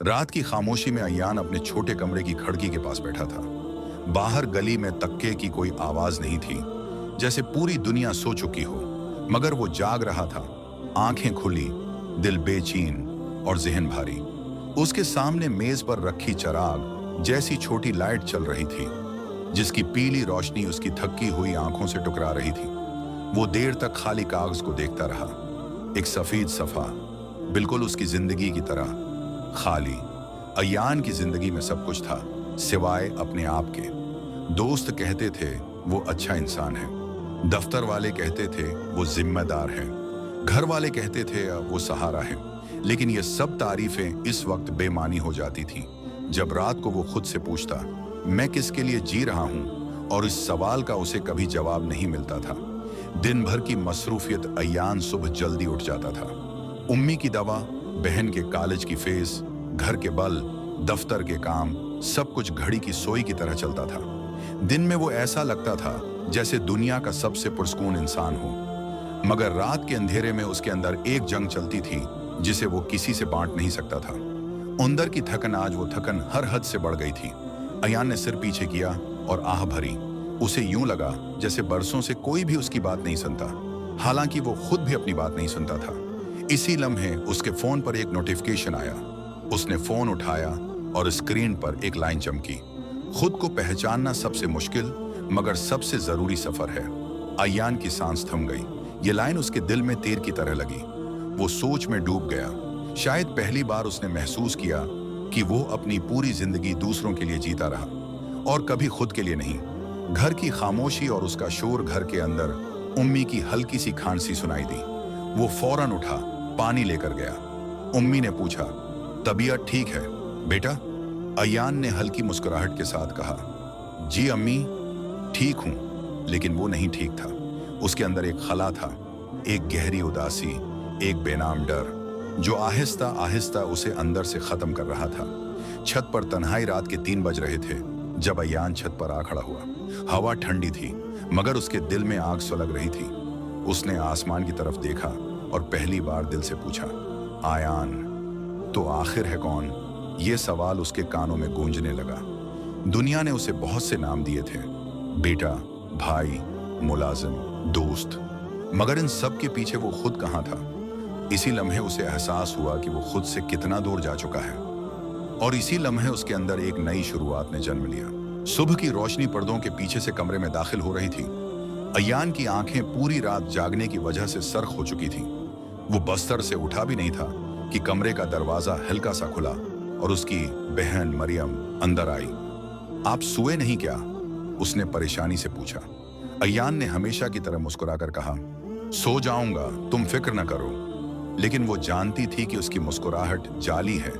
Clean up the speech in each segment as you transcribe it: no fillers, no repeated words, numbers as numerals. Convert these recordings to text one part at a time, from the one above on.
रात की खामोशी में अय्यान अपने छोटे कमरे की खिड़की के पास बैठा था। बाहर गली में तक्के की कोई आवाज नहीं थी, जैसे पूरी दुनिया सो चुकी हो। मगर वो जाग रहा था, आंखें खुली, दिल बेचैन और जहन भारी। उसके सामने मेज पर रखी चिराग जैसी छोटी लाइट चल रही थी, जिसकी पीली रोशनी उसकी थकी हुई आंखों से टकरा रही थी। वो देर तक खाली कागज को देखता रहा, एक सफेद सफा, बिल्कुल उसकी जिंदगी की तरह खाली। अय्यान की जिंदगी में सब कुछ था, सिवाय अपने आप के। दोस्त कहते थे वो अच्छा इंसान है, दफ्तर वाले कहते थे वो जिम्मेदार है, घर वाले कहते थे वो सहारा है। लेकिन ये सब तारीफें इस वक्त बेमानी हो जाती थी जब रात को वो खुद से पूछता, मैं किसके लिए जी रहा हूं? और इस सवाल का उसे कभी जवाब नहीं मिलता था। दिन भर की मसरूफियत अय्यान सुबह जल्दी उठ जाता था। उम्मी की दवा, बहन के कॉलेज की फीस, घर के बल, दफ्तर के काम, सब कुछ घड़ी की सोई की तरह चलता था। दिन में वो ऐसा लगता था जैसे दुनिया का सबसे पुरस्कून इंसान हो, मगर रात के अंधेरे में उसके अंदर एक जंग चलती थी जिसे वो किसी से बांट नहीं सकता था। अंदर की थकन, आज वो थकन हर हद से बढ़ गई थी। अय्यान ने सिर पीछे किया और आह भरी। उसे यूं लगा जैसे बरसों से कोई भी उसकी बात नहीं सुनता, हालांकि वो खुद भी अपनी बात नहीं सुनता था। इसी लम्हे उसके फोन पर एक नोटिफिकेशन आया। उसने फोन उठाया और स्क्रीन पर एक लाइन चमकी, खुद को पहचानना सबसे मुश्किल मगर सबसे जरूरी सफर है। अय्यान की सांस थम गई। ये लाइन उसके दिल में तीर की तरह लगी। वो सोच में डूब गया। शायद पहली बार उसने महसूस किया कि वो अपनी पूरी जिंदगी दूसरों के लिए जीता रहा और कभी खुद के लिए नहीं। घर की खामोशी और उसका शोर, घर के अंदर उम्मी की हल्की सी खांसी सुनाई दी। वो फौरन उठा, पानी लेकर गया। उम्मी ने पूछा, तबीयत ठीक है बेटा? अय्यान ने हल्की मुस्कुराहट के साथ कहा, जी अम्मी, ठीक हूं। लेकिन वो नहीं ठीक था। उसके अंदर एक खला था, एक गहरी उदासी, एक बेनाम डर जो आहिस्ता आहिस्ता उसे अंदर से खत्म कर रहा था। छत पर तन्हाई, रात के 3 बज रहे थे जब अय्यान छत पर आ खड़ा हुआ। हवा ठंडी थी मगर उसके दिल में आग सुलग रही थी। उसने आसमान की तरफ देखा और पहली बार दिल से पूछा, अय्यान तो आखिर है कौन? ये सवाल उसके कानों में गूंजने लगा। दुनिया ने उसे बहुत से नाम दिए थे, बेटा, भाई, मुलाजिम, दोस्त, मगर इन सब के पीछे वो खुद कहाँ था? इसी लम्हे उसे एहसास हुआ कि वो खुद से कितना दूर जा चुका है। और इसी लम्हे उसके अंदर एक नई शुरुआत ने जन्म लिया। सुबह की रोशनी पर्दों के पीछे से कमरे में दाखिल हो रही थी। अय्यान की आंखें पूरी रात जागने की वजह से सर्ख हो चुकी थीं। वो बस्तर से उठा भी नहीं था कि कमरे का दरवाजा हल्का सा खुला और उसकी बहन मरियम अंदर आई। आप सोए नहीं क्या? उसने परेशानी से पूछा। अय्यान ने हमेशा की तरह मुस्कुराकर कहा, सो जाऊंगा, तुम फिक्र न करो। लेकिन वो जानती थी कि उसकी मुस्कुराहट जाली है,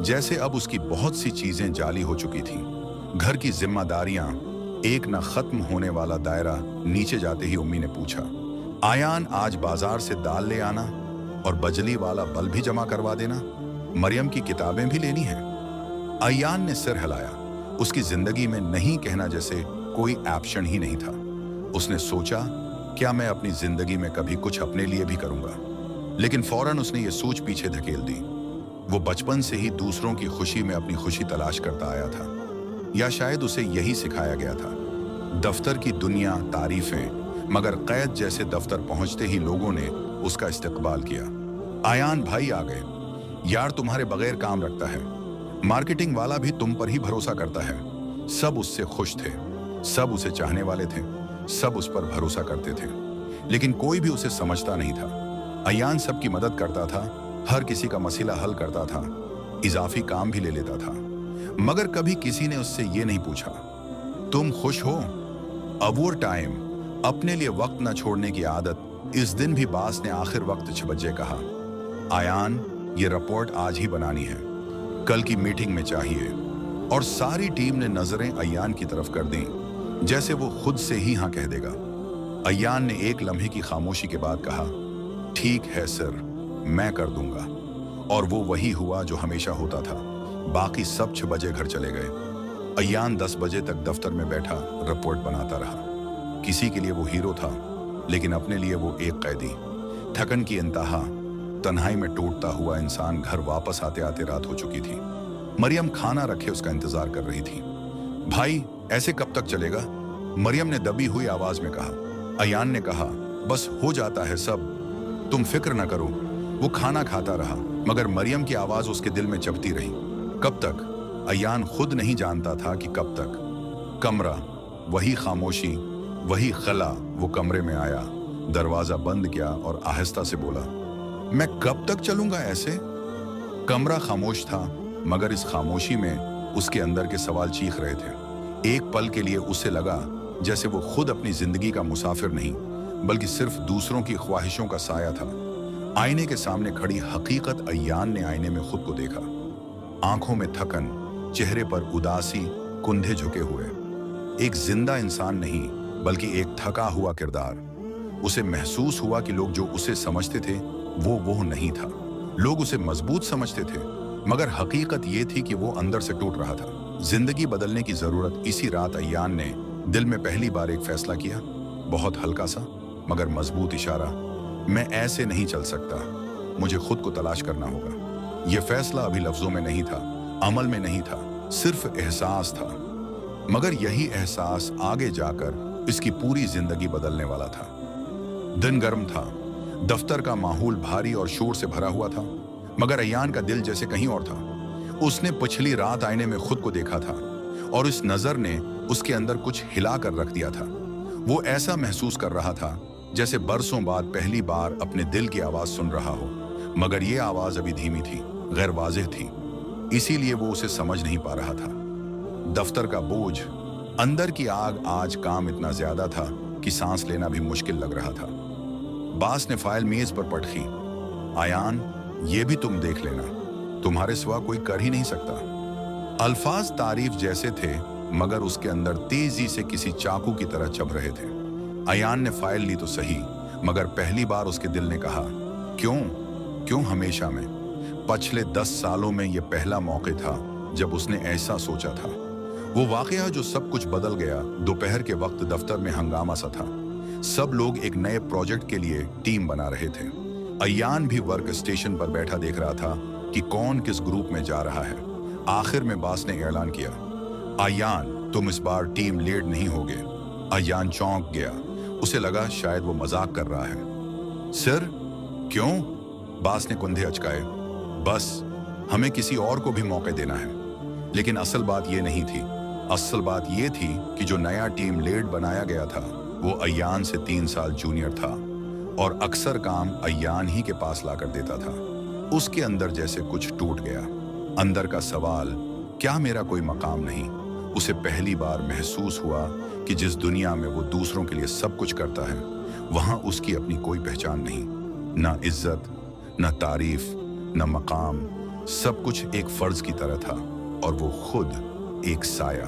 जैसे अब उसकी बहुत सी चीजें जाली हो चुकी थीं। घर की जिम्मेदारियां, एक न खत्म होने वाला दायरा। नीचे जाते ही उम्मी ने पूछा, अय्यान आज बाजार से दाल ले आना और बिजली वाला बल्ब भी जमा करवा देना, मरियम की किताबें भी लेनी है। अय्यान ने सिर हिलाया। उसकी जिंदगी में नहीं कहना जैसे कोई ऑप्शन ही नहीं था। उसने सोचा, क्या मैं अपनी जिंदगी में कभी कुछ अपने लिए भी करूंगा? लेकिन फौरन उसने ये सोच पीछे धकेल दी। वो बचपन से ही दूसरों की खुशी में अपनी खुशी तलाश करता आया था, या शायद उसे यही सिखाया गया था। दफ्तर की दुनिया, तारीफें, मगर कैद जैसे दफ्तर पहुंचते ही लोगों ने उसका इस्तकबाल किया। अय्यान भाई आ गए, यार तुम्हारे बगैर काम रखता है, मार्केटिंग वाला भी तुम पर ही भरोसा करता है। सब उससे खुश थे, सब उसे चाहने वाले थे, सब उस पर भरोसा करते थे, लेकिन कोई भी उसे समझता नहीं था। अय्यान सबकी मदद करता था, हर किसी का मसला हल करता था, इजाफी काम भी ले लेता था, मगर कभी किसी ने उससे ये नहीं पूछा, तुम खुश हो? अवूर टाइम, अपने लिए वक्त न छोड़ने की आदत। इस दिन भी बास ने आखिर वक्त 6 बजे कहा, अय्यान ये रिपोर्ट आज ही बनानी है, कल की मीटिंग में चाहिए। और सारी टीम ने नजरें अय्यान की तरफ कर दी, जैसे वो खुद से ही हाँ कह देगा। अय्यान ने एक लम्हे की खामोशी के बाद कहा, ठीक है सर, मैं कर दूंगा। और वो वही हुआ जो हमेशा होता था। बाकी सब 6 बजे घर चले गए। अय्यान 10 बजे तक दफ्तर में बैठा रिपोर्ट बनाता रहा। किसी के लिए वो हीरो था, लेकिन अपने लिए वो एक कैदी। थकन की इंतहा, तन्हाई में टूटता हुआ इंसान। घर वापस आते आते रात हो चुकी थी। मरियम खाना रखे उसका इंतजार कर रही थी। भाई, ऐसे कब तक चलेगा? मरियम ने दबी हुई आवाज में कहा। अयान ने कहा, बस हो जाता है सब, तुम फिक्र न करो। वो खाना खाता रहा, मगर मरियम की आवाज उसके दिल में चपती रही। कब तक? अयान खुद नहीं जानता था कि कब तक। कमरा, वही खामोशी, वही खला। वो कमरे में आया, दरवाजा बंद किया और आहिस्ता से बोला, मैं कब तक चलूंगा ऐसे? कमरा खामोश था, मगर इस खामोशी में उसके अंदर के सवाल चीख रहे थे। एक पल के लिए उसे लगा जैसे वो खुद अपनी जिंदगी का मुसाफिर नहीं, बल्कि सिर्फ दूसरों की ख्वाहिशों का साया था। आईने के सामने खड़ी हकीकत। अयान ने आईने में खुद को देखा। आंखों में थकन, चेहरे पर उदासी, कुंधे झुके हुए। एक जिंदा इंसान नहीं, बल्कि एक थका हुआ किरदार। उसे महसूस हुआ कि लोग जो उसे समझते थे वो नहीं था। लोग उसे मजबूत समझते थे, मगर हकीकत ये थी कि वो अंदर से टूट रहा था। जिंदगी बदलने की जरूरत। इसी रात अयान ने दिल में पहली बार एक फैसला किया, बहुत हल्का सा मगर मजबूत इशारा। मैं ऐसे नहीं चल सकता, मुझे खुद को तलाश करना होगा। यह फैसला अभी लफ्जों में नहीं था, अमल में नहीं था, सिर्फ एहसास था। मगर यही एहसास आगे जाकर इसकी पूरी जिंदगी बदलने वाला था। दिन गर्म था, दफ्तर का माहौल भारी और शोर से भरा हुआ था, मगर अयान का दिल जैसे कहीं और था। उसने पिछली रात आईने में खुद को देखा था और इस नजर ने उसके अंदर कुछ हिला कर रख दिया था। वो ऐसा महसूस कर रहा था जैसे बरसों बाद पहली बार अपने दिल की आवाज सुन रहा हो, मगर ये आवाज अभी धीमी थी, गैर वाज़ेह थी। इसीलिए वो उसे समझ नहीं पा रहा था। दफ्तर का बोझ, अंदर की आग, आज काम इतना ज्यादा था कि सांस लेना भी मुश्किल लग रहा था। बास ने फाइल मेज पर पटकी। अयान, ये भी तुम देख लेना, तुम्हारे सिवा कोई कर ही नहीं सकता। अल्फाज तारीफ जैसे थे, मगर उसके अंदर तेजी से किसी चाकू की तरह चुभ रहे थे। अयान ने फाइल ली तो सही, मगर पहली बार उसके दिल ने कहा, क्यों हमेशा में? पिछले 10 सालों में यह पहला मौका था जब उसने ऐसा सोचा था। वो वाकया जो सब कुछ बदल गया। दोपहर के वक्त दफ्तर में हंगामा सा था। सब लोग एक नए प्रोजेक्ट के लिए टीम बना रहे थे। अयान भी वर्क स्टेशन पर बैठा देख रहा था कि कौन किस ग्रुप में जा रहा है। आखिर में बास ने ऐलान किया, अयान, तुम इस बार टीम लीड नहीं होगे। अयान चौंक गया। उसे लगा शायद वो मजाक कर रहा है। सर, क्यों? बास ने कुंधे अचकाए। बस, हमें किसी और को भी मौके देना है। लेकिन असल बात ये नहीं थी। असल बात ये थी कि जो नया टीम लीड बनाया गया था वो अयान से 3 साल जूनियर था और अक्सर काम अयान ही के पास लाकर देता था। उसके अंदर जैसे कुछ टूट गया। अंदर का सवाल, क्या मेरा कोई मकाम नहीं? उसे पहली बार महसूस हुआ कि जिस दुनिया में वो दूसरों के लिए सब कुछ करता है, वहां उसकी अपनी कोई पहचान नहीं। ना इज्जत, ना तारीफ, ना मकाम। सब कुछ एक फर्ज की तरह था और वो खुद एक साया।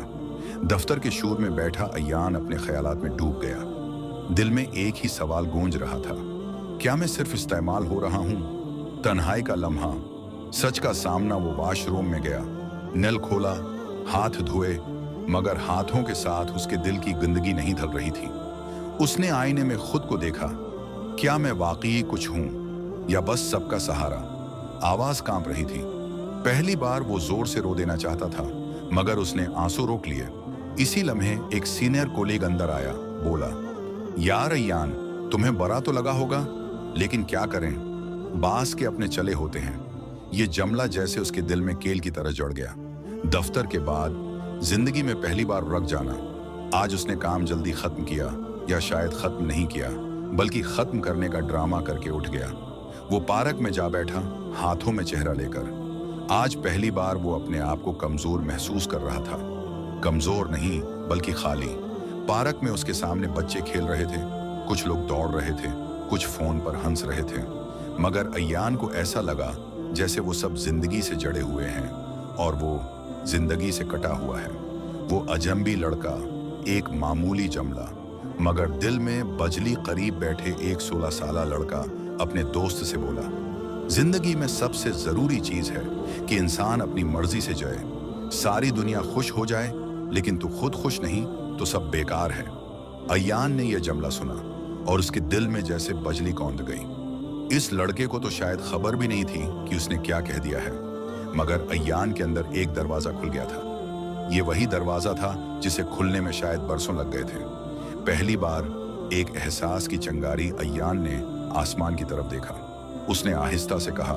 दफ्तर के शोर में बैठा अयान अपने ख्यालात में डूब गया। दिल में एक ही सवाल गूंज रहा था, क्या मैं सिर्फ इस्तेमाल हो रहा हूं? तन्हाई का लम्हा, सच का सामना। वो वॉशरूम में गया, नल खोला, हाथ धोए, मगर हाथों के साथ उसके दिल की गंदगी नहीं धल रही थी। उसने आईने में खुद को देखा। क्या मैं वाकई कुछ हूं या बस सबका सहारा? आवाज कांप रही थी। पहली बार वो जोर से रो देना चाहता था, मगर उसने आंसू रोक लिए। इसी लम्हे एक सीनियर कोलीग अंदर आया, बोला, यार अयान, तुम्हें बुरा तो लगा होगा, लेकिन क्या करें, बास के अपने चले होते हैं। ये जमला जैसे उसके दिल में केल की तरह जड़ गया। दफ्तर के बाद जिंदगी में पहली बार रुक जाना। आज उसने काम जल्दी खत्म किया, या शायद खत्म नहीं किया, बल्कि खत्म करने का ड्रामा करके उठ गया। वो पार्क में जा बैठा, हाथों में चेहरा लेकर। आज पहली बार वो अपने आप को कमजोर महसूस कर रहा था। कमजोर नहीं, बल्कि खाली। पार्क में उसके सामने बच्चे खेल रहे थे, कुछ लोग दौड़ रहे थे, कुछ फोन पर हंस रहे थे, मगर अयान को ऐसा लगा जैसे वो सब जिंदगी से जड़े हुए हैं और वो जिंदगी से कटा हुआ है। वो अजनबी लड़का, एक मामूली जमला, मगर दिल में बजली करीब बैठे एक 16 साला लड़का अपने दोस्त से बोला, जिंदगी में सबसे जरूरी चीज है कि इंसान अपनी मर्जी से जाए। सारी दुनिया खुश हो जाए, लेकिन तू खुद खुश नहीं तो सब बेकार है। अयान ने यह जमला सुना और उसके दिल में जैसे बजली कौंध गई। इस लड़के को तो शायद खबर भी नहीं थी कि उसने क्या कह दिया है, मगर अय्यान के अंदर एक दरवाजा खुल गया था। ये वही दरवाजा था जिसे खुलने में शायद बरसों लग गए थे। पहली बार एक एहसास की चिंगारी अय्यान ने आसमान की तरफ देखा। उसने आहिस्ता से कहा,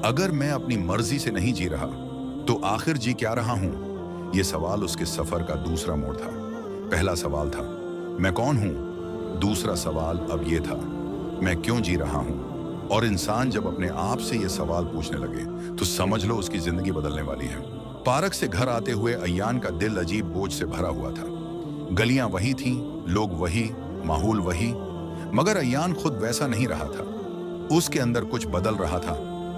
अगर मैं अपनी मर्जी से नहीं जी रहा तो आखिर जी क्या रहा हूं? यह सवाल उसके सफर का दूसरा मोड़ था। पहला सवाल था, मैं कौन हूं? दूसरा सवाल अब यह था, मैं क्यों जी रहा हूं? और इंसान जब अपने आप से ये सवाल पूछने लगे तो समझ लो उसकी जिंदगी बदलने वाली है। पार्क से घर आते हुए अय्यान का दिल अजीब बोझ से भरा हुआ था। गलियां वही थीं, लोग वही, माहौल वही, मगर अय्यान खुद वैसा नहीं रहा था। उसके अंदर कुछ बदल रहा था,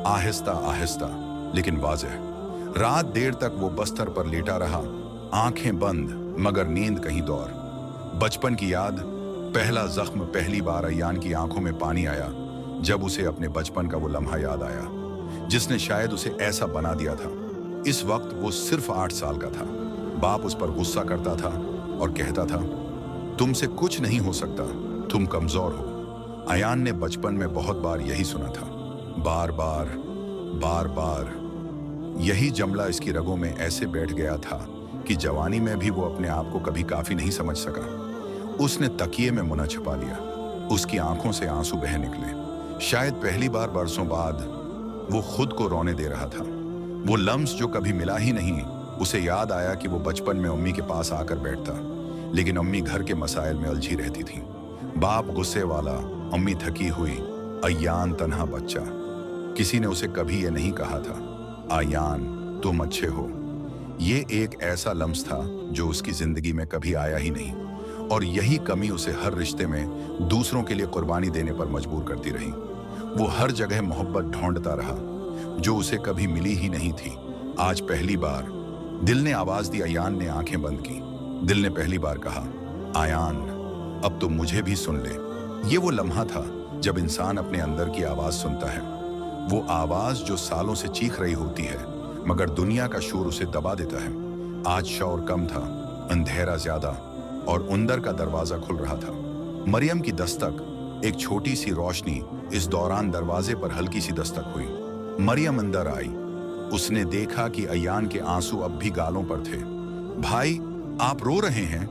आहिस्ता आहिस्ता लेकिन वाज़ेह। रात देर तक वो बस्तर पर लेटा रहा, आंखें बंद मगर नींद कहीं दौर। बचपन की याद, पहला जख्म। पहली बार अय्यान की आंखों में पानी आया जब उसे अपने बचपन का वो लम्हा याद आया जिसने शायद उसे ऐसा बना दिया था। इस वक्त वो सिर्फ 8 साल का था। बाप उस पर गुस्सा करता था और कहता था, तुमसे कुछ नहीं हो सकता, तुम कमजोर हो। अय्यान ने बचपन में बहुत बार यही सुना था, बार बार बार बार। यही जमला इसकी रगों में ऐसे बैठ गया था कि जवानी में भी वो अपने आप को कभी काफी नहीं समझ सका। उसने तकिए में मुना छुपा लिया। उसकी आंखों से आंसू बह निकले। शायद पहली बार बरसों बाद वो खुद को रोने दे रहा था। वो लम्स जो कभी मिला ही नहीं। उसे याद आया कि वो बचपन में अम्मी के पास आकर बैठता, लेकिन अम्मी घर के मसाइल में उलझी रहती थी। बाप गुस्से वाला, अम्मी थकी हुई, अय्यान तन्हा बच्चा। किसी ने उसे कभी ये नहीं कहा था, अय्यान तुम अच्छे हो। ये एक ऐसा लम्स था जो उसकी जिंदगी में कभी आया ही नहीं, और यही कमी उसे हर रिश्ते में दूसरों के लिए कुर्बानी देने पर मजबूर करती रही। वो हर जगह मोहब्बत ढूंढता रहा जो उसे कभी मिली ही नहीं थी। आज पहली बार दिल ने आवाज दी। अय्यान ने आंखें बंद की। दिल ने पहली बार कहा, अय्यान अब तो मुझे भी सुन ले। ये वो लम्हा था जब इंसान अपने अंदर की आवाज सुनता है, वो आवाज जो सालों से चीख रही होती है मगर दुनिया का शोर उसे दबा देता है। आज शोर कम था, अंधेरा ज्यादा, और अंदर का दरवाजा खुल रहा था। मरियम की दस्तक, एक छोटी सी रोशनी। इस दौरान दरवाजे पर हल्की सी दस्तक हुई। मरियम अंदर आई। उसने देखा कि अय्यान के आंसू अब भी गालों पर थे। भाई आप रो रहे हैं?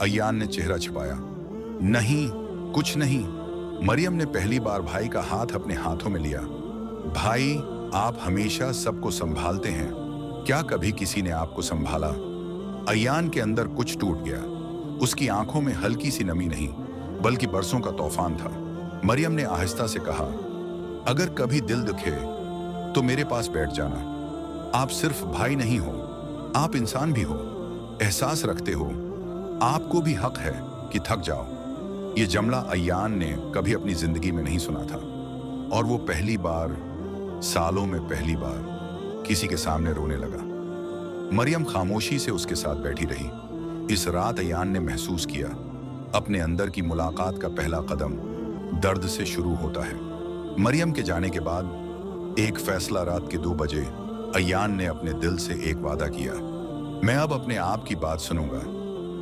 अय्यान ने चेहरा छिपाया। नहीं, कुछ नहीं। मरियम ने पहली बार भाई का हाथ अपने हाथों में लिया। भाई आप हमेशा सबको संभालते हैं, क्या कभी किसी ने आपको संभाला? अय्यान के अंदर कुछ टूट गया। उसकी आंखों में हल्की सी नमी नहीं बल्कि बरसों का तूफान था। मरियम ने आहिस्ता से कहा, अगर कभी दिल दुखे तो मेरे पास बैठ जाना। आप सिर्फ भाई नहीं हो, आप इंसान भी हो, एहसास रखते हो। आपको भी हक है कि थक जाओ। ये जुमला अय्यान ने कभी अपनी जिंदगी में नहीं सुना था, और वो पहली बार, सालों में पहली बार किसी के सामने रोने लगा। मरियम खामोशी से उसके साथ बैठी रही। इस रात अय्यान ने महसूस किया, अपने अंदर की मुलाकात का पहला कदम दर्द से शुरू होता है। मरियम के जाने के बाद एक फैसला रात के 2 बजे अय्यान ने अपने दिल से एक वादा किया, मैं अब अपने आप की बात सुनूंगा,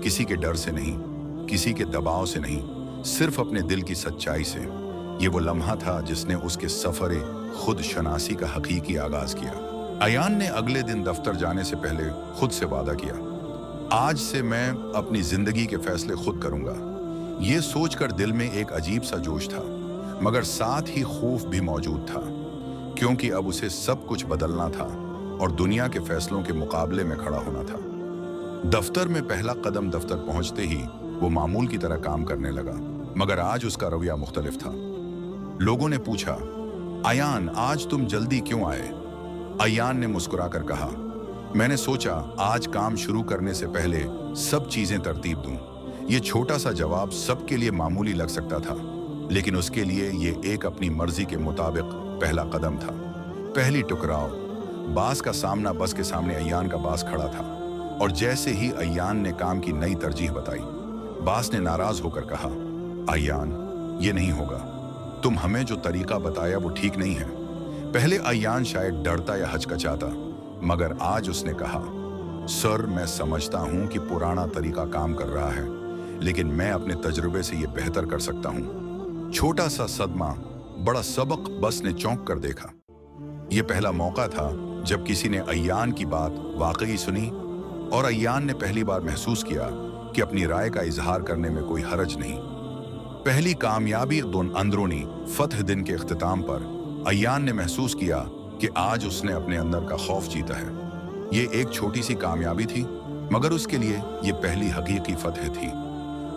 किसी के डर से नहीं, किसी के दबाव से नहीं, सिर्फ अपने दिल की सच्चाई से। ये वो लम्हा था जिसने उसके सफरे खुद शनासी का हकीकी आगाज किया। अय्यान ने अगले दिन दफ्तर जाने से पहले खुद से वादा किया, आज से मैं अपनी जिंदगी के फैसले खुद करूंगा। ये सोचकर दिल में एक अजीब सा जोश था, मगर साथ ही खौफ भी मौजूद था, क्योंकि अब उसे सब कुछ बदलना था और दुनिया के फैसलों के मुकाबले में खड़ा होना था। दफ्तर में पहला कदम दफ्तर पहुंचते ही वो मामूल की तरह काम करने लगा, मगर आज उसका रवैया मुख्तलिफ था। लोगों ने पूछा, अय्यान आज तुम जल्दी क्यों आए? अय्यान ने मुस्कुराकर कहा, मैंने सोचा आज काम शुरू करने से पहले सब चीजें तरतीब दूं। ये छोटा सा जवाब सबके लिए मामूली लग सकता था, लेकिन उसके लिए ये एक अपनी मर्जी के मुताबिक पहला कदम था। पहली टकराव, बास का सामना। बस के सामने अय्यान का बास खड़ा था, और जैसे ही अय्यान ने काम की नई तरजीह बताई, बास ने नाराज होकर कहा, अय्यान ये नहीं होगा, तुम हमें जो तरीका बताया वो ठीक नहीं है। पहले अय्यान शायद डरता या हचकचाता, मगर आज उसने कहा, सर मैं समझता हूं कि पुराना तरीका काम कर रहा है, लेकिन मैं अपने तजुर्बे से ये बेहतर कर सकता हूं। छोटा सा सदमा, बड़ा सबक। बस ने चौंक कर देखा। यह पहला मौका था जब किसी ने अय्यान की बात वाकई सुनी और अय्यान ने पहली बार महसूस किया कि अपनी राय का इजहार करने में कोई हरज नहीं। पहली कामयाबी अंदरूनी फतह दिन के इख्तिताम पर अय्यान ने महसूस किया कि आज उसने अपने अंदर का खौफ जीता है। ये एक छोटी सी कामयाबी थी, मगर उसके लिए ये पहली हकीकी फतह थी,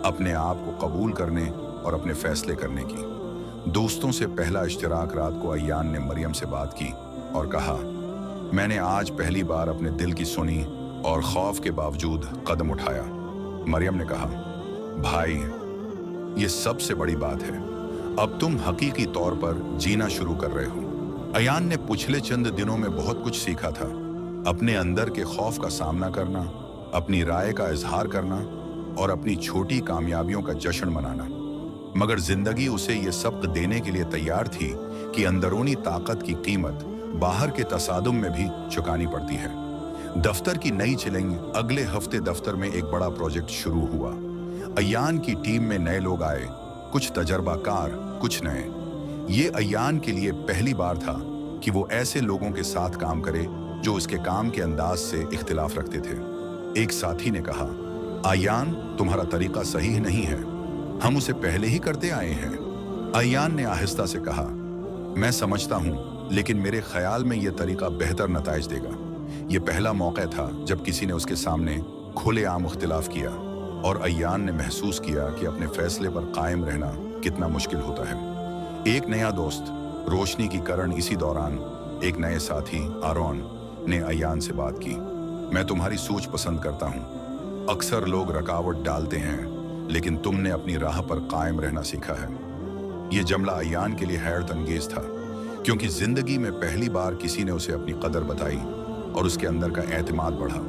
अपने आप को कबूल करने और अपने फैसले करने की। दोस्तों से पहला इश्तिराक रात को अय्यान ने मरियम से बात की और कहा, मैंने आज पहली बार अपने दिल की सुनी और खौफ के बावजूद कदम उठाया। मरियम ने कहा, भाई ये सबसे बड़ी बात है, अब तुम हकीकी तौर पर जीना शुरू कर रहे हो। अय्यान ने पिछले चंद दिनों में बहुत कुछ सीखा था, अपने अंदर के खौफ का सामना करना, अपनी राय का इजहार करना और अपनी छोटी कामयाबियों का जश्न मनाना। मगर जिंदगी उसे ये सबक देने के लिए तैयार थी कि अंदरूनी ताकत की कीमत बाहर के तसादुम में भी चुकानी पड़ती है। दफ्तर की नई चैलेंज। अगले हफ्ते दफ्तर में एक बड़ा प्रोजेक्ट शुरू हुआ। अय्यान की टीम में नए लोग आए, कुछ तजर्बाकार, कुछ नए। ये अय्यान के लिए पहली बार था कि वो ऐसे लोगों के साथ काम करे जो उसके काम के अंदाज से इख्तिलाफ रखते थे। एक साथी ने कहा, अय्यान तुम्हारा तरीका सही नहीं है, हम उसे पहले ही करते आए हैं। अय्यान ने आहिस्ता से कहा, मैं समझता हूँ, लेकिन मेरे ख्याल में यह तरीका बेहतर नताइज देगा। ये पहला मौका था जब किसी ने उसके सामने खुलेआम इख्तिलाफ किया और अय्यान ने महसूस किया कि अपने फैसले पर कायम रहना कितना मुश्किल होता है। एक नया दोस्त, रोशनी की करण। इसी दौरान एक नए साथी आरोन ने अय्यान से बात की, मैं तुम्हारी सोच पसंद करता हूँ। अक्सर लोग रुकावट डालते हैं, लेकिन तुमने अपनी राह पर कायम रहना सीखा है। ये जुमला अय्यान के लिए हैरत अंगेज था, क्योंकि जिंदगी में पहली बार किसी ने उसे अपनी कदर बताई और उसके अंदर का एतमाद बढ़ा।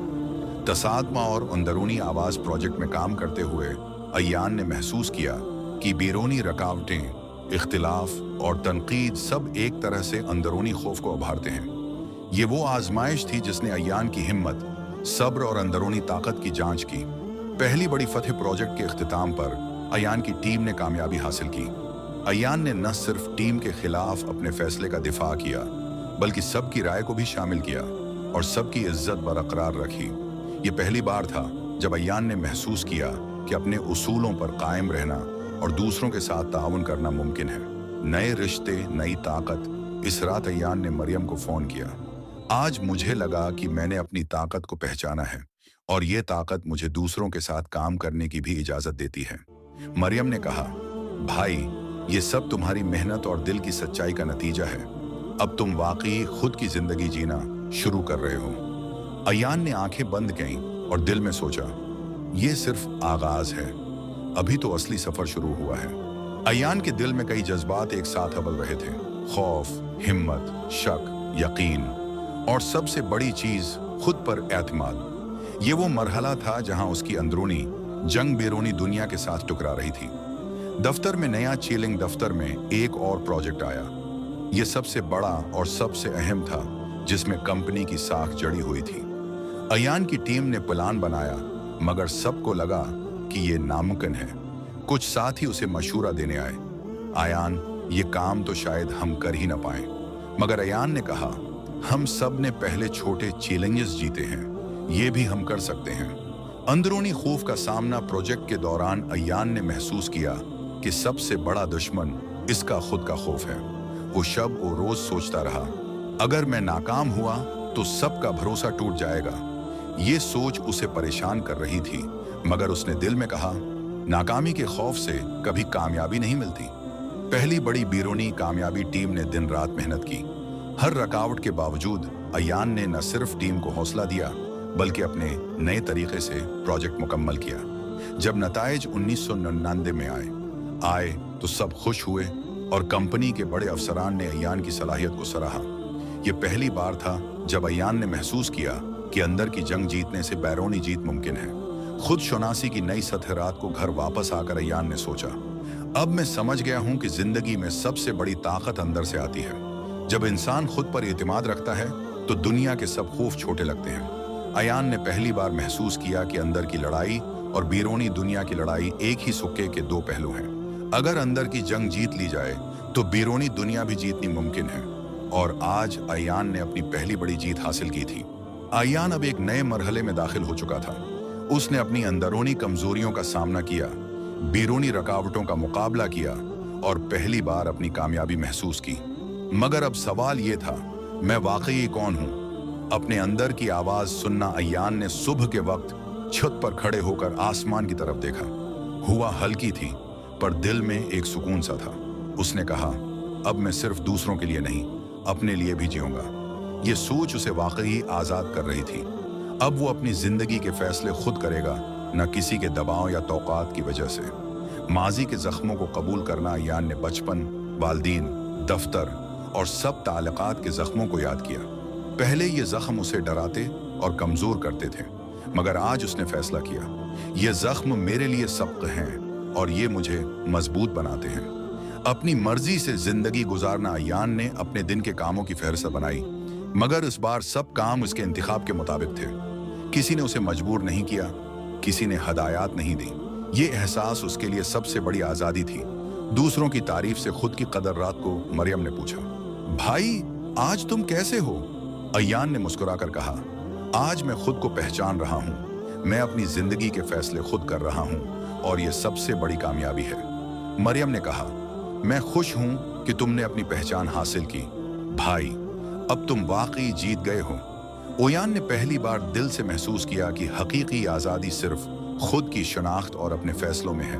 तसादमा और अंदरूनी आवाज प्रोजेक्ट में काम करते हुए अय्यान ने महसूस किया कि बैरूनी रुकावटें, इख्तिलाफ और तनकीद सब एक तरह से अंदरूनी खौफ को उभारते हैं। ये वो आजमाइश थी जिसने अय्यान की हिम्मत, सब्र और अंदरूनी ताकत की जांच की। पहली बड़ी फतह प्रोजेक्ट के इख्तिताम पर अय्यान की टीम ने कामयाबी हासिल की। अय्यान ने न सिर्फ टीम के खिलाफ अपने फैसले का दिफा किया, बल्कि सबकी राय को भी शामिल किया और सबकी इज्जत बरकरार रखी। ये पहली बार था जब अय्यान ने महसूस किया कि अपने उसूलों पर कायम रहना और दूसरों के साथ ताउन करना मुमकिन है। नए रिश्ते, नई ताकत। इस रात अय्यान ने मरियम को फोन किया, आज मुझे लगा कि मैंने अपनी ताकत को पहचाना है और ये ताकत मुझे दूसरों के साथ काम करने की भी इजाजत देती है। मरियम ने कहा, भाई ये सब तुम्हारी मेहनत और दिल की सच्चाई का नतीजा है। अब तुम वाकई खुद की जिंदगी जीना शुरू कर रहे हो। अय्यान ने आंखें बंद की और दिल में सोचा, ये सिर्फ आगाज है, अभी तो असली सफर शुरू हुआ है। अय्यान के दिल में कई जज्बात एक साथ उबल रहे थे, खौफ, हिम्मत, शक, यकीन और सबसे बड़ी चीज खुद पर एतमाद। ये वो मरहला था जहां उसकी अंदरूनी जंग बैरूनी दुनिया के साथ टकरा रही थी। दफ्तर में नया चीलिंग। दफ्तर में एक और प्रोजेक्ट आया। ये सबसे बड़ा और सबसे अहम था, जिसमें कंपनी की साख जड़ी हुई थी। अय्यान की टीम ने प्लान बनाया, मगर सबको लगा कि ये नामुमकिन है। कुछ साथी उसे मशूरा देने आए, अय्यान ये काम तो शायद हम कर ही ना पाए। मगर अय्यान ने कहा, हम सब ने पहले छोटे चैलेंजेस जीते हैं, ये भी हम कर सकते हैं। अंदरूनी खौफ का सामना। प्रोजेक्ट के दौरान अय्यान ने महसूस किया कि सबसे बड़ा दुश्मन इसका खुद का खौफ है। वो शब वो रोज सोचता रहा, अगर मैं नाकाम हुआ तो सबका भरोसा टूट जाएगा। ये सोच उसे परेशान कर रही थी, मगर उसने दिल में कहा, नाकामी के खौफ से कभी कामयाबी नहीं मिलती। पहली बड़ी बैरूनी कामयाबी। टीम ने दिन रात मेहनत की। हर रुकावट के बावजूद अय्यान ने न सिर्फ टीम को हौसला दिया, बल्कि अपने नए तरीके से प्रोजेक्ट मुकम्मल किया। जब नताइज 1999 में आए तो सब खुश हुए और कंपनी के बड़े अफसरान ने अय्यान की सलाहियत को सराहा। यह पहली बार था जब अय्यान ने महसूस किया कि अंदर की जंग जीतने से बैरूनी जीत मुमकिन है। खुद शुनासी की नई सतह। रात को घर वापस आकर अय्यान ने सोचा, अब मैं समझ गया हूं कि जिंदगी में सबसे बड़ी ताकत अंदर से आती है। जब इंसान खुद पर एतमाद रखता है तो दुनिया के सब खौफ छोटे लगते हैं। अय्यान ने पहली बार महसूस किया कि अंदर की लड़ाई और बैरूनी दुनिया की लड़ाई एक ही सिक्के के दो पहलू हैं। अगर अंदर की जंग जीत ली जाए तो बैरूनी दुनिया भी जीतनी मुमकिन है। और आज अयान ने अपनी पहली बड़ी जीत हासिल की थी। अयान अब एक नए मरहले में दाखिल हो चुका था। उसने अपनी अंदरूनी कमजोरियों का सामना किया, बैरूनी रुकावटों का मुकाबला किया और पहली बार अपनी कामयाबी महसूस की। मगर अब सवाल ये था, मैं वाकई कौन हूं? अपने अंदर की आवाज सुनना अयान ने सुबह के वक्त छत पर खड़े होकर आसमान की तरफ देखा। हुआ हल्की थी, पर दिल में एक सुकून सा था। उसने कहा, अब मैं सिर्फ दूसरों के लिए नहीं, अपने लिए भी जीऊंगा। ये सोच उसे वाकई आजाद कर रही थी। अब वो अपनी जिंदगी के फैसले खुद करेगा, न किसी के दबाव या तौक़ात की वजह से। माजी के जख्मों को कबूल करना अयान ने बचपन, वालदीन, दफ्तर और सब ताल्लुकात के जख्मों को याद किया। पहले ये जख्म उसे डराते और कमजोर करते थे, मगर आज उसने फैसला किया, ये जख्म मेरे लिए सबक हैं और ये मुझे मजबूत बनाते हैं। अपनी मर्जी से जिंदगी गुजारना अयान ने अपने दिन के कामों की फहरिस्त बनाई, मगर इस बार सब काम उसके इंतखाब के मुताबिक थे। किसी ने उसे मजबूर नहीं किया, किसी ने हदायत नहीं दी। ये एहसास उसके लिए सबसे बड़ी आज़ादी थी। दूसरों की तारीफ से खुद की कदर रात को मरियम ने पूछा, भाई आज तुम कैसे हो? अयान ने मुस्कुराकर कहा, आज मैं खुद को पहचान रहा हूँ। मैं अपनी जिंदगी के फैसले खुद कर रहा हूँ और ये सबसे बड़ी कामयाबी है। मरियम ने कहा, मैं खुश हूँ कि तुमने अपनी पहचान हासिल की। भाई अब तुम वाकई जीत गए हो। अयान ने पहली बार दिल से महसूस किया कि हकीकी आज़ादी सिर्फ खुद की शनाख्त और अपने फैसलों में है।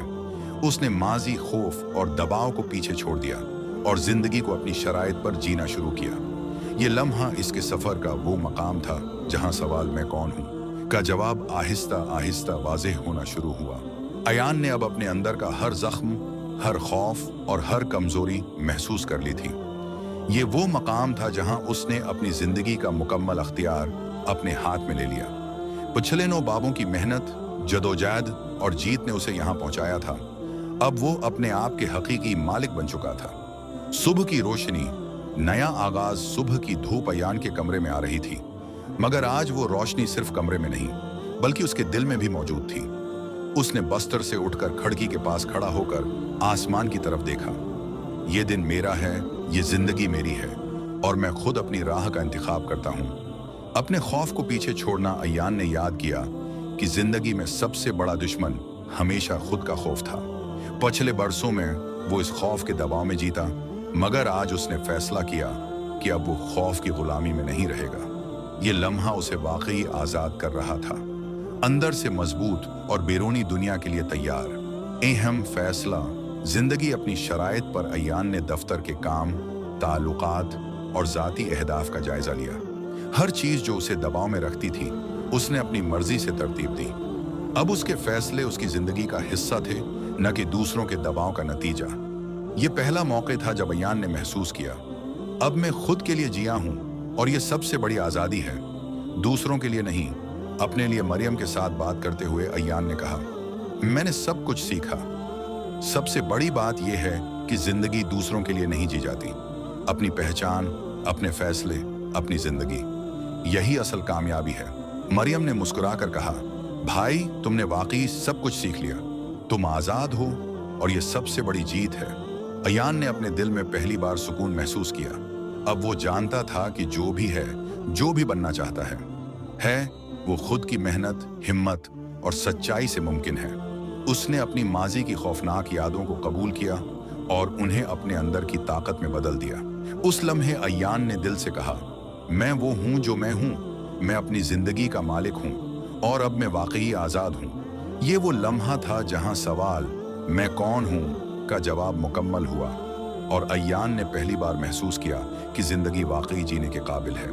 उसने माजी खौफ और दबाव को पीछे छोड़ दिया और जिंदगी को अपनी शराइत पर जीना शुरू किया। ये लम्हा इसके सफर का वो मकाम था जहां सवाल मैं कौन हूं का जवाब आहिस्ता आहिस्ता वाज़ेह होना शुरू हुआ। अयान ने अब अपने अंदर का हर जख्म, हर खौफ और हर कमजोरी महसूस कर ली थी। ये वो मकाम था जहां उसने अपनी जिंदगी का मुकम्मल अख्तियार अपने हाथ में ले लिया। पिछले 9 बाबों की मेहनत, जदोजहद और जीत ने उसे यहाँ पहुंचाया था। अब वो अपने आप के हकीकी मालिक बन चुका था। सुबह की रोशनी, नया आगाज, सुबह की धूप अयान के कमरे में आ रही थी, मगर आज वो रोशनी सिर्फ कमरे में नहीं बल्कि उसके दिल में भी मौजूद थी। उसने बस्तर से उठकर खिड़की के पास खड़ा होकर आसमान की तरफ देखा। ये दिन मेरा है, ये जिंदगी मेरी है और मैं खुद अपनी राह का इंतखाब करता हूँ। अपने खौफ को पीछे छोड़ना अयान ने याद किया कि जिंदगी में सबसे बड़ा दुश्मन हमेशा खुद का खौफ था। पिछले बरसों में वो इस खौफ के दबाव में जीता, मगर आज उसने फैसला किया कि अब वो खौफ की गुलामी में नहीं रहेगा। ये लम्हा उसे वाकई आज़ाद कर रहा था, अंदर से मजबूत और बैरूनी दुनिया के लिए तैयार। अहम फैसला, जिंदगी अपनी शराइत पर अयान ने दफ्तर के काम, ताल्लुकात और ज़ाती अहदाफ का जायजा लिया। हर चीज़ जो उसे दबाव में रखती थी उसने अपनी मर्जी से तरतीब दी। अब उसके फैसले उसकी जिंदगी का हिस्सा थे, न कि दूसरों के दबाव का नतीजा। ये पहला मौका था जब अयान ने महसूस किया, अब मैं खुद के लिए जिया हूं और ये सबसे बड़ी आज़ादी है, दूसरों के लिए नहीं। अपने लिए मरियम के साथ बात करते हुए अयान ने कहा, मैंने सब कुछ सीखा। सबसे बड़ी बात यह है कि जिंदगी दूसरों के लिए नहीं जी जाती। अपनी पहचान, अपने फैसले, अपनी जिंदगी, यही असल कामयाबी है। मरियम ने मुस्कुराकर कहा, भाई तुमने वाकई सब कुछ सीख लिया। तुम आज़ाद हो और ये सबसे बड़ी जीत है। अयान ने अपने दिल में पहली बार सुकून महसूस किया। अब वो जानता था कि जो भी है, जो भी बनना चाहता है वो खुद की मेहनत, हिम्मत और सच्चाई से मुमकिन है। उसने अपनी माजी की खौफनाक यादों को कबूल किया और उन्हें अपने अंदर की ताकत में बदल दिया। उस लम्हे अयान ने दिल से कहा, मैं वो हूँ जो मैं हूँ, मैं अपनी जिंदगी का मालिक हूँ और अब मैं वाकई आज़ाद हूँ। ये वो लम्हा था जहाँ सवाल मैं कौन हूँ का जवाब मुकम्मल हुआ और अयान ने पहली बार महसूस किया कि जिंदगी वाकई जीने के काबिल है।